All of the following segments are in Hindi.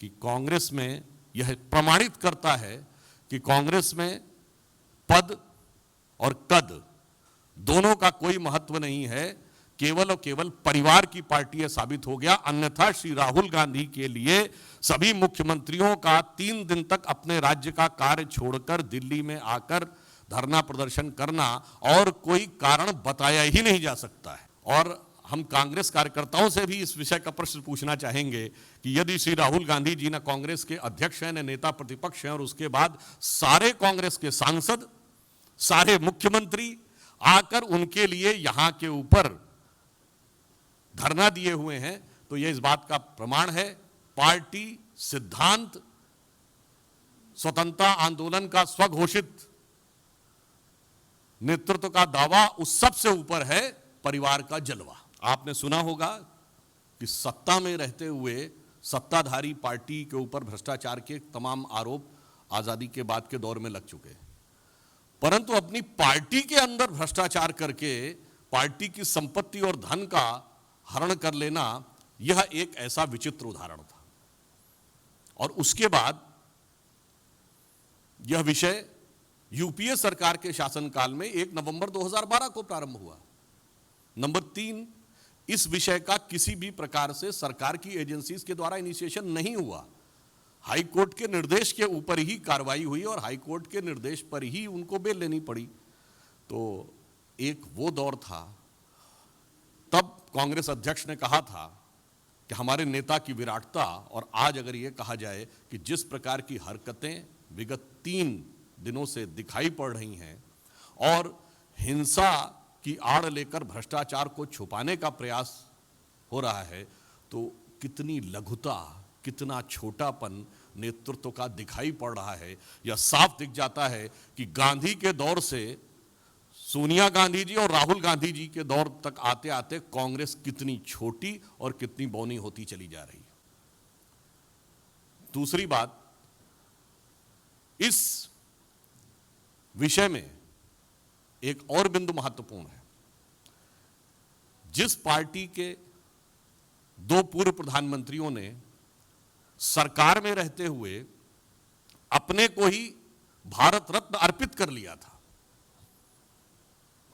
कि कांग्रेस में यह प्रमाणित करता है कि कांग्रेस में पद और कद दोनों का कोई महत्व नहीं है, केवल और केवल परिवार की पार्टी है साबित हो गया। अन्यथा श्री राहुल गांधी के लिए सभी मुख्यमंत्रियों का 3 दिन तक अपने राज्य का कार्य छोड़कर दिल्ली में आकर धरना प्रदर्शन करना और कोई कारण बताया ही नहीं जा सकता है। और हम कांग्रेस कार्यकर्ताओं से भी इस विषय का प्रश्न पूछना चाहेंगे कि यदि श्री राहुल गांधी जी न कांग्रेस के अध्यक्ष हैं, न नेता प्रतिपक्ष हैं, और उसके बाद सारे कांग्रेस के सांसद, सारे मुख्यमंत्री आकर उनके लिए यहां के ऊपर धरना दिए हुए हैं, तो यह इस बात का प्रमाण है पार्टी सिद्धांत स्वतंत्रता आंदोलन का स्वघोषित नेतृत्व का दावा उस सब से ऊपर है परिवार का जलवा। आपने सुना होगा कि सत्ता में रहते हुए सत्ताधारी पार्टी के ऊपर भ्रष्टाचार के तमाम आरोप आजादी के बाद के दौर में लग चुके हैं, परंतु अपनी पार्टी के अंदर भ्रष्टाचार करके पार्टी की संपत्ति और धन का हरण कर लेना, यह एक ऐसा विचित्र उदाहरण था। और उसके बाद यह विषय यूपीए सरकार के शासनकाल में 1 नवंबर 2012 को प्रारंभ हुआ। नंबर 3, इस विषय का किसी भी प्रकार से सरकार की एजेंसीज के द्वारा इनिशिएशन नहीं हुआ। हाई कोर्ट के निर्देश के ऊपर ही कार्रवाई हुई और हाई कोर्ट के निर्देश पर ही उनको बेल लेनी पड़ी। तो एक वो दौर था, तब कांग्रेस अध्यक्ष ने कहा था कि हमारे नेता की विराटता, और आज अगर ये कहा जाए कि जिस प्रकार की हरकतें विगत 3 दिनों से दिखाई पड़ रही हैं और हिंसा की आड़ लेकर भ्रष्टाचार को छुपाने का प्रयास हो रहा है, तो कितनी लघुता, कितना छोटापन नेतृत्व का दिखाई पड़ रहा है। यह साफ दिख जाता है कि गांधी के दौर से सोनिया गांधी जी और राहुल गांधी जी के दौर तक आते आते कांग्रेस कितनी छोटी और कितनी बौनी होती चली जा रही है। दूसरी बात, इस विषय में एक और बिंदु महत्वपूर्ण है। जिस पार्टी के 2 पूर्व प्रधानमंत्रियों ने सरकार में रहते हुए अपने को ही भारत रत्न अर्पित कर लिया था,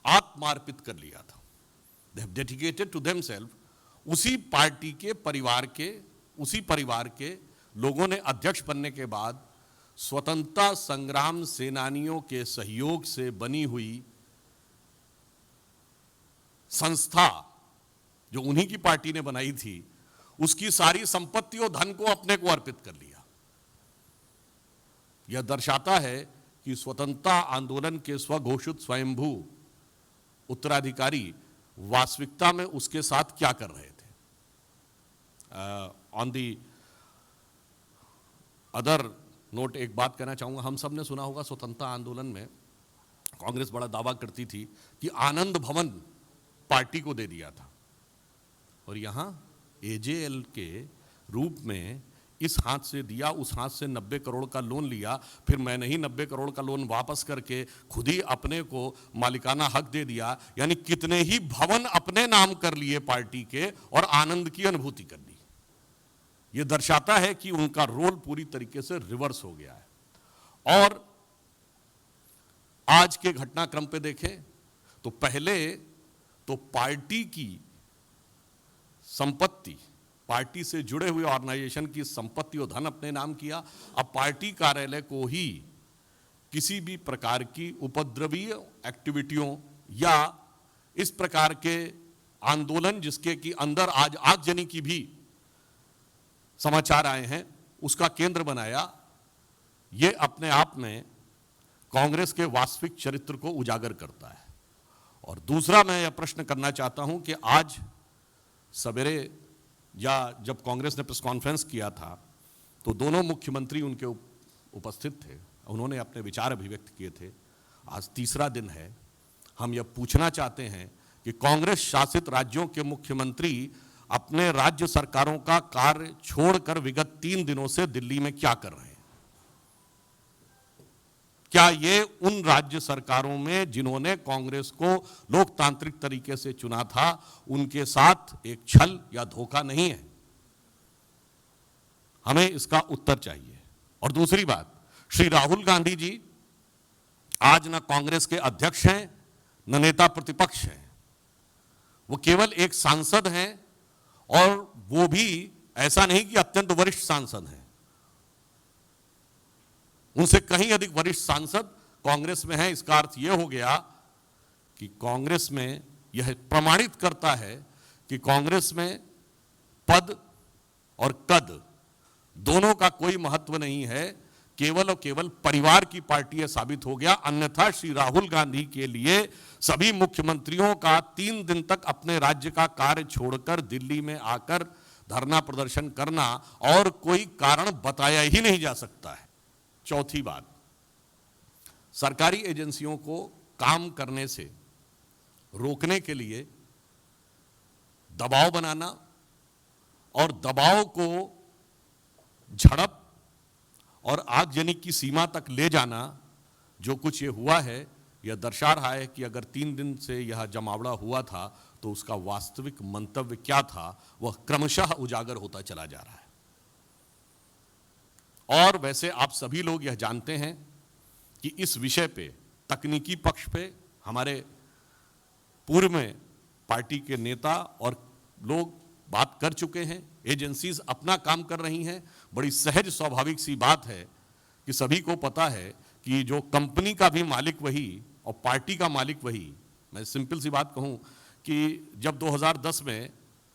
आत्मार्पित कर लिया था, they have dedicated to themselves, उसी पार्टी के परिवार के, उसी परिवार के लोगों ने अध्यक्ष बनने के बाद स्वतंत्रता संग्राम सेनानियों के सहयोग से बनी हुई संस्था जो उन्हीं की पार्टी ने बनाई थी, उसकी सारी संपत्ति और धन को अपने को अर्पित कर लिया। यह दर्शाता है कि स्वतंत्रता आंदोलन के स्वघोषित स्वयंभू उत्तराधिकारी वास्तविकता में उसके साथ क्या कर रहे थे। ऑन दी अदर नोट एक बात कहना चाहूंगा, हम सब ने सुना होगा स्वतंत्रता आंदोलन में कांग्रेस बड़ा दावा करती थी कि आनंद भवन पार्टी को दे दिया था, और यहां एजेएल के रूप में इस हाथ से दिया, उस हाथ से 90 करोड़ का लोन लिया, फिर मैंने ही 90 करोड़ का लोन वापस करके खुद ही अपने को मालिकाना हक दे दिया। यानी कितने ही भवन अपने नाम कर लिए पार्टी के और आनंद की अनुभूति कर ली। यह दर्शाता है कि उनका रोल पूरी तरीके से रिवर्स हो गया है। और आज के घटनाक्रम पे देखें तो पहले तो पार्टी की संपत्ति, पार्टी से जुड़े हुए ऑर्गेनाइजेशन की संपत्ति और धन अपने नाम किया। अब पार्टी कार्यालय को ही किसी भी प्रकार की उपद्रवीय एक्टिविटियों या इस प्रकार के आंदोलन जिसके कि अंदर आज आगजनी की भी समाचार आए हैं, उसका केंद्र बनाया। ये अपने आप में कांग्रेस के वास्तविक चरित्र को उजागर करता है। और दूसरा मैं यह प्रश्न करना चाहता हूं कि आज सवेरे या जब कांग्रेस ने प्रेस कॉन्फ्रेंस किया था तो दोनों मुख्यमंत्री उनके उपस्थित थे, उन्होंने अपने विचार अभिव्यक्त किए थे। आज तीसरा दिन है। हम यह पूछना चाहते हैं कि कांग्रेस शासित राज्यों के मुख्यमंत्री अपने राज्य सरकारों का कार्य छोड़कर विगत 3 दिनों से दिल्ली में क्या कर रहे हैं। क्या ये उन राज्य सरकारों में जिन्होंने कांग्रेस को लोकतांत्रिक तरीके से चुना था, उनके साथ एक छल या धोखा नहीं है? हमें इसका उत्तर चाहिए। और दूसरी बात, श्री राहुल गांधी जी आज न कांग्रेस के अध्यक्ष हैं न नेता प्रतिपक्ष हैं, वो केवल एक सांसद हैं, और वो भी ऐसा नहीं कि अत्यंत वरिष्ठ सांसद हैं, उनसे कहीं अधिक वरिष्ठ सांसद कांग्रेस में हैं। इसका अर्थ यह हो गया कि कांग्रेस में यह प्रमाणित करता है कि कांग्रेस में पद और कद दोनों का कोई महत्व नहीं है, केवल और केवल परिवार की पार्टी यह साबित हो गया। अन्यथा श्री राहुल गांधी के लिए सभी मुख्यमंत्रियों का 3 दिन तक अपने राज्य का कार्य छोड़कर दिल्ली में आकर धरना प्रदर्शन करना और कोई कारण बताया ही नहीं जा सकता है। चौथी बात, सरकारी एजेंसियों को काम करने से रोकने के लिए दबाव बनाना और दबाव को झड़प और आगजनी की सीमा तक ले जाना, जो कुछ ये हुआ है, यह दर्शा रहा है कि अगर 3 दिन से यह जमावड़ा हुआ था तो उसका वास्तविक मंतव्य क्या था, वह क्रमशः उजागर होता चला जा रहा है। और वैसे आप सभी लोग यह जानते हैं कि इस विषय पे, तकनीकी पक्ष पे, हमारे पूर्व में पार्टी के नेता और लोग बात कर चुके हैं, एजेंसीज अपना काम कर रही हैं। बड़ी सहज स्वाभाविक सी बात है कि सभी को पता है कि जो कंपनी का भी मालिक वही और पार्टी का मालिक वही। मैं सिंपल सी बात कहूं कि जब 2010 में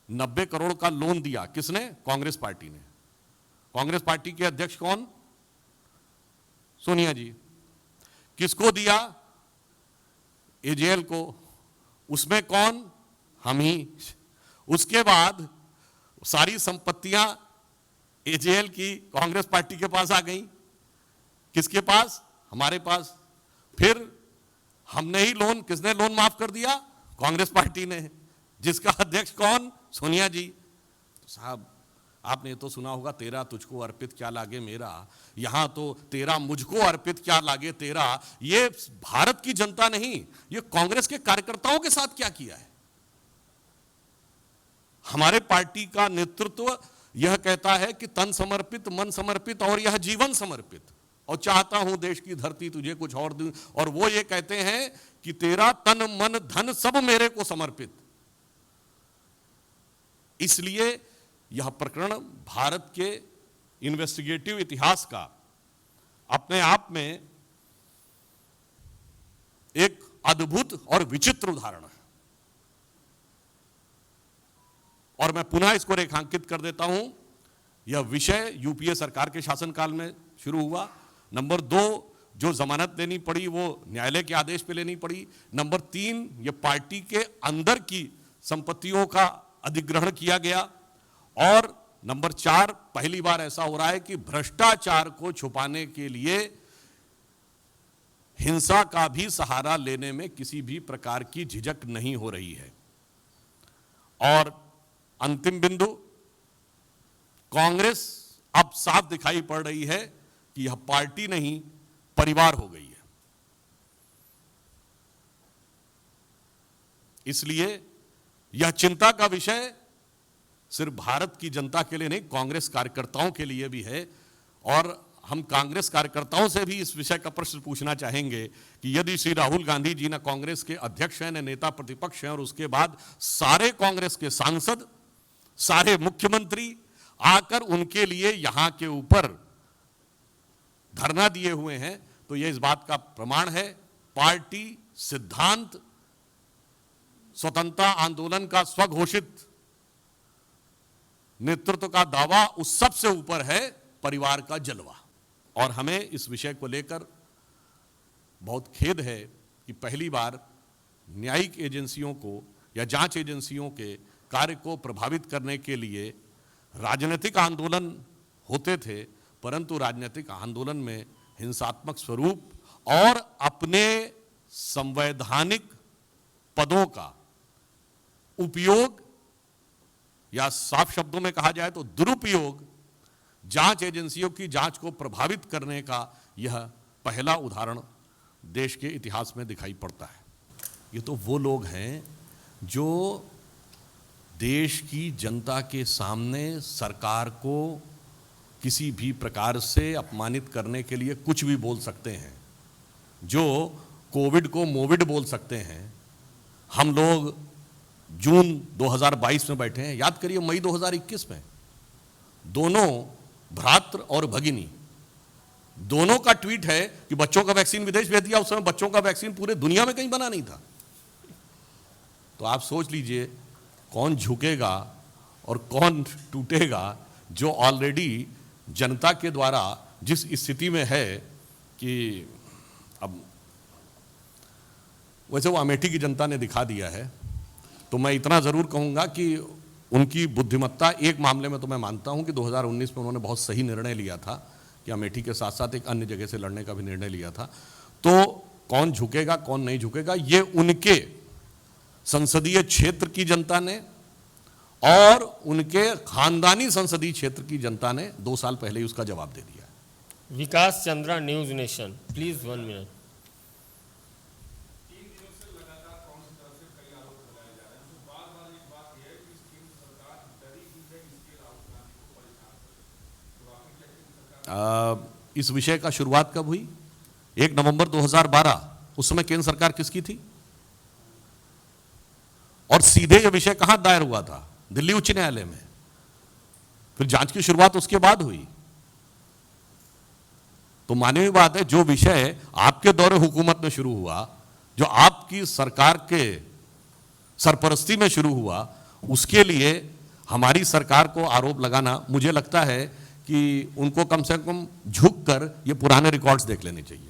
90 करोड़ का लोन दिया, किसने? कांग्रेस पार्टी ने। कांग्रेस पार्टी के अध्यक्ष कौन? सोनिया जी। किसको दिया? एजेएल को। उसमें कौन? हम ही। उसके बाद सारी संपत्तियां एजेएल की कांग्रेस पार्टी के पास आ गई। किसके पास? हमारे पास। फिर हमने ही लोन, किसने लोन माफ कर दिया? कांग्रेस पार्टी ने, जिसका अध्यक्ष कौन? सोनिया जी। तो साहब, आपने तो सुना होगा, तेरा तुझको अर्पित क्या लागे मेरा। यहां तो तेरा मुझको अर्पित क्या लागे तेरा। ये भारत की जनता नहीं, ये कांग्रेस के कार्यकर्ताओं के साथ क्या किया है। हमारे पार्टी का नेतृत्व यह कहता है कि तन समर्पित, मन समर्पित और यह जीवन समर्पित, और चाहता हूं देश की धरती तुझे कुछ और दूं। और वो ये कहते हैं कि तेरा तन मन धन सब मेरे को समर्पित। इसलिए यह प्रकरण भारत के इन्वेस्टिगेटिव इतिहास का अपने आप में एक अद्भुत और विचित्र उदाहरण है। और मैं पुनः इसको रेखांकित कर देता हूं, यह विषय यूपीए सरकार के शासनकाल में शुरू हुआ। नंबर 2, जो जमानत लेनी पड़ी वो न्यायालय के आदेश पे लेनी पड़ी। नंबर 3, यह पार्टी के अंदर की संपत्तियों का अधिग्रहण किया गया। और नंबर 4, पहली बार ऐसा हो रहा है कि भ्रष्टाचार को छुपाने के लिए हिंसा का भी सहारा लेने में किसी भी प्रकार की झिझक नहीं हो रही है। और अंतिम बिंदु, कांग्रेस अब साफ दिखाई पड़ रही है कि यह पार्टी नहीं, परिवार हो गई है। इसलिए यह चिंता का विषय सिर्फ भारत की जनता के लिए नहीं, कांग्रेस कार्यकर्ताओं के लिए भी है। और हम कांग्रेस कार्यकर्ताओं से भी इस विषय का प्रश्न पूछना चाहेंगे कि यदि श्री राहुल गांधी जी न कांग्रेस के अध्यक्ष हैं, न नेता प्रतिपक्ष हैं, और उसके बाद सारे कांग्रेस के सांसद, सारे मुख्यमंत्री आकर उनके लिए यहां के ऊपर धरना दिए हुए हैं, तो यह इस बात का प्रमाण है पार्टी सिद्धांत, स्वतंत्रता आंदोलन का स्वघोषित नेतृत्व का दावा, उस सब से ऊपर है परिवार का जलवा। और हमें इस विषय को लेकर बहुत खेद है कि पहली बार न्यायिक एजेंसियों को या जांच एजेंसियों के कार्य को प्रभावित करने के लिए राजनीतिक आंदोलन होते थे, परंतु राजनीतिक आंदोलन में हिंसात्मक स्वरूप और अपने संवैधानिक पदों का उपयोग, या साफ शब्दों में कहा जाए तो दुरुपयोग, जांच एजेंसियों की जांच को प्रभावित करने का यह पहला उदाहरण देश के इतिहास में दिखाई पड़ता है। ये तो वो लोग हैं जो देश की जनता के सामने सरकार को किसी भी प्रकार से अपमानित करने के लिए कुछ भी बोल सकते हैं, जो कोविड को मोविड बोल सकते हैं। हम लोग जून 2022 में बैठे हैं, याद करिए मई 2021 में दोनों भ्रात्र और भगिनी दोनों का ट्वीट है कि बच्चों का वैक्सीन विदेश भेज दिया। उस समय बच्चों का वैक्सीन पूरे दुनिया में कहीं बना नहीं था। तो आप सोच लीजिए कौन झुकेगा और कौन टूटेगा, जो ऑलरेडी जनता के द्वारा जिस स्थिति में है कि अब वैसे वो अमेठी की जनता ने दिखा दिया है। तो मैं इतना ज़रूर कहूँगा कि उनकी बुद्धिमत्ता एक मामले में तो मैं मानता हूँ कि 2019 में उन्होंने बहुत सही निर्णय लिया था कि अमेठी के साथ साथ एक अन्य जगह से लड़ने का भी निर्णय लिया था। तो कौन झुकेगा कौन नहीं झुकेगा, ये उनके संसदीय क्षेत्र की जनता ने और उनके खानदानी संसदीय क्षेत्र की जनता ने 2 साल पहले ही उसका जवाब दे दिया है। Vikas Chandra, News Nation, please 1 minute. इस विषय का शुरुआत कब हुई? 1 नवंबर 2012। उस समय केंद्र सरकार किसकी थी? और सीधे यह विषय कहां दायर हुआ था? दिल्ली उच्च न्यायालय में। फिर जांच की शुरुआत उसके बाद हुई। तो मानवीय बात है, जो विषय आपके दौरे हुकूमत में शुरू हुआ, जो आपकी सरकार के सरपरस्ती में शुरू हुआ, उसके लिए हमारी सरकार को आरोप लगाना, मुझे लगता है कि उनको कम से कम झुक कर ये पुराने रिकॉर्ड्स देख लेने चाहिए।